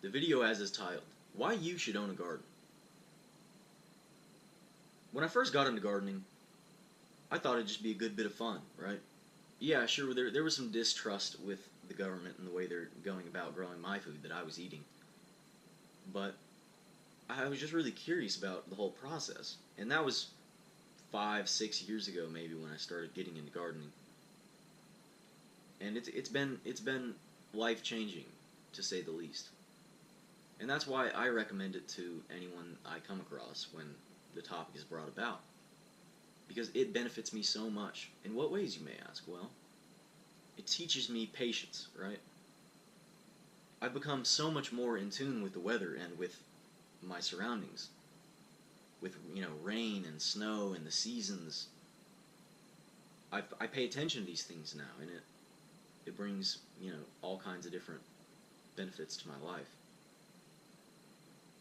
The video as is titled, Why You Should Own a Garden. When I first got into gardening, I thought it'd just be a good bit of fun, right? Yeah, sure, there was some distrust with the government and the way they're going about growing my food that I was eating. But I was just really curious about the whole process. And that was 5, 6 years ago maybe when I started getting into gardening. And it's been life changing, to say the least. And that's why I recommend it to anyone I come across when the topic is brought about. Because it benefits me so much. In what ways, you may ask? Well, it teaches me patience, right? I've become so much more in tune with the weather and with my surroundings. With, rain and snow and the seasons. I pay attention to these things now, and it brings, all kinds of different benefits to my life.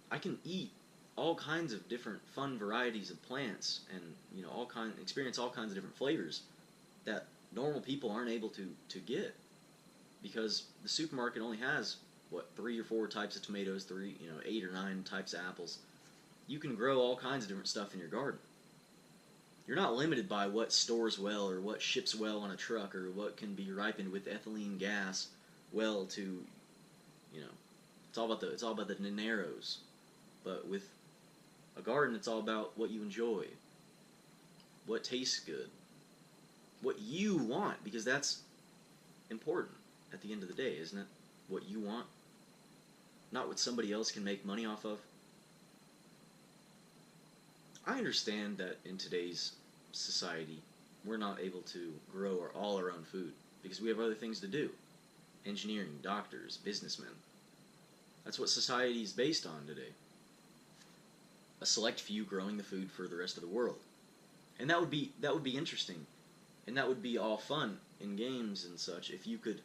I can eat all kinds of different fun varieties of plants and, experience all kinds of different flavors that normal people aren't able to get, because the supermarket only has, 3 or 4 types of tomatoes, 8 or 9 types of apples. You can grow all kinds of different stuff in your garden. You're not limited by what stores well or what ships well on a truck or what can be ripened with ethylene gas well to, it's all about the dineros. But with a garden, it's all about what you enjoy, what tastes good, what you want, because that's important at the end of the day, isn't it? What you want, not what somebody else can make money off of. I understand that in today's society, we're not able to grow all our own food because we have other things to do. Engineering, doctors, businessmen. That's what society is based on today. A select few growing the food for the rest of the world. And that would be interesting. And that would be all fun in games and such if you could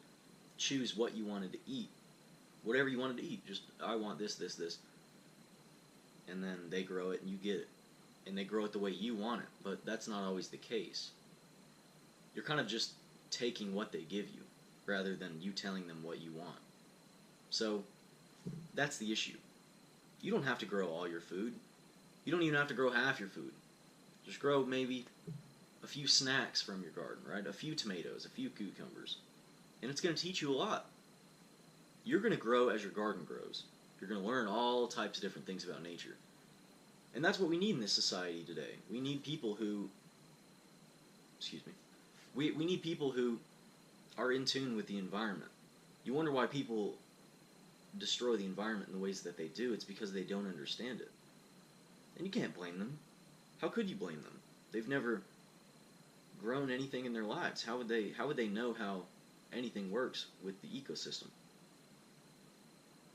choose what you wanted to eat. Whatever you wanted to eat. Just, I want this. And then they grow it and you get it. And they grow it the way you want it. But that's not always the case. You're kind of just taking what they give you rather than you telling them what you want. So, that's the issue. You don't have to grow all your food. You don't even have to grow half your food. Just grow maybe a few snacks from your garden, right? A few tomatoes, a few cucumbers. And it's going to teach you a lot. You're going to grow as your garden grows. You're going to learn all types of different things about nature. And that's what we need in this society today. We need people who, we need people who are in tune with the environment. You wonder why people destroy the environment in the ways that they do. It's because they don't understand it. And you can't blame them. How could you blame them? They've never grown anything in their lives. How would they know how anything works with the ecosystem?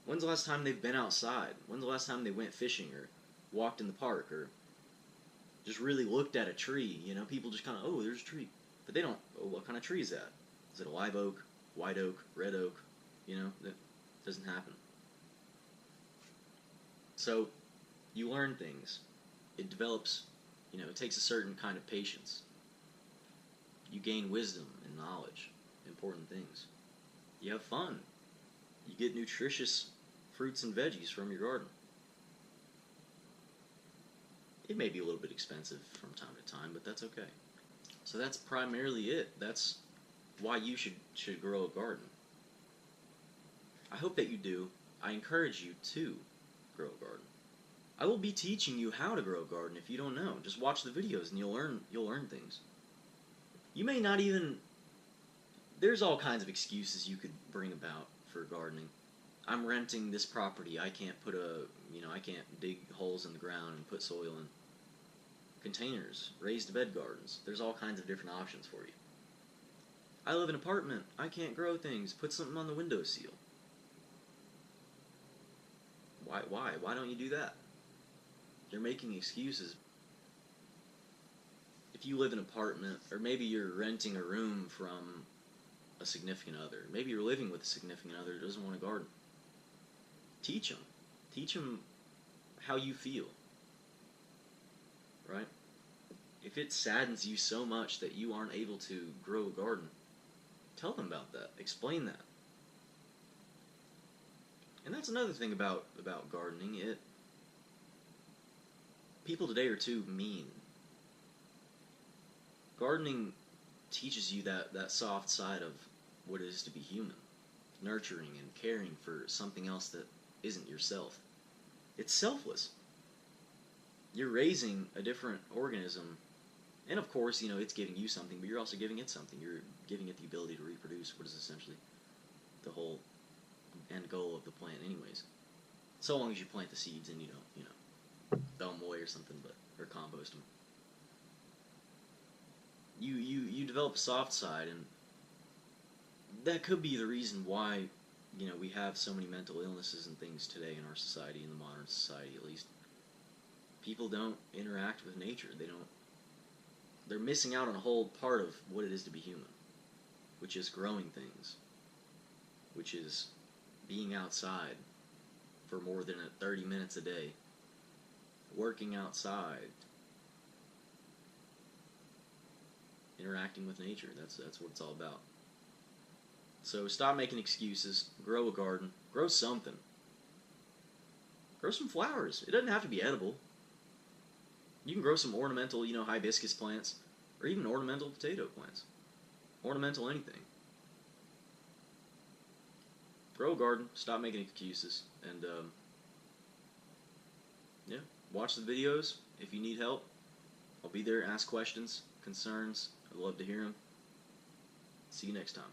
When's the last time they've been outside? When's the last time they went fishing or walked in the park or just really looked at a tree? People just kind of, oh, there's a tree. But they don't, oh, what kind of tree is that? Is it a live oak, white oak, red oak? That doesn't happen. So, you learn things. It develops, it takes a certain kind of patience. You gain wisdom and knowledge, important things. You have fun. You get nutritious fruits and veggies from your garden. It may be a little bit expensive from time to time, but that's okay. So that's primarily it. That's why you should grow a garden. I hope that you do. I encourage you to grow a garden. I will be teaching you how to grow a garden if you don't know. Just watch the videos and you'll learn things. You may not even... There's all kinds of excuses you could bring about for gardening. I'm renting this property. I can't I can't dig holes in the ground and put soil in. Containers, raised bed gardens. There's all kinds of different options for you. I live in an apartment. I can't grow things. Put something on the windowsill. Why? Why don't you do that? You're making excuses. If you live in an apartment, or maybe you're renting a room from a significant other. Maybe you're living with a significant other who doesn't want a garden. Teach them. Teach them how you feel. Right? If it saddens you so much that you aren't able to grow a garden, tell them about that. Explain that. And that's another thing about gardening. People today are too mean. Gardening teaches you that soft side of what it is to be human, nurturing and caring for something else that isn't yourself. It's selfless. You're raising a different organism, and of course, it's giving you something, but you're also giving it something. You're giving it the ability to reproduce, what is essentially the whole end goal of the plant anyways. So long as you plant the seeds and you don't, throw them away or something, or compost them. You develop a soft side, and that could be the reason why, we have so many mental illnesses and things today in our society, in the modern society at least. People don't interact with nature. They're missing out on a whole part of what it is to be human, which is growing things, which is being outside for more than 30 minutes a day, working outside, interacting with nature. That's what it's all about. So stop making excuses. Grow a garden. Grow something. Grow some flowers. It doesn't have to be edible. You can grow some ornamental, hibiscus plants, or even ornamental potato plants. Ornamental anything. Grow a garden. Stop making excuses. And, yeah, watch the videos. If you need help, I'll be there. Ask questions, concerns. I'd love to hear them. See you next time.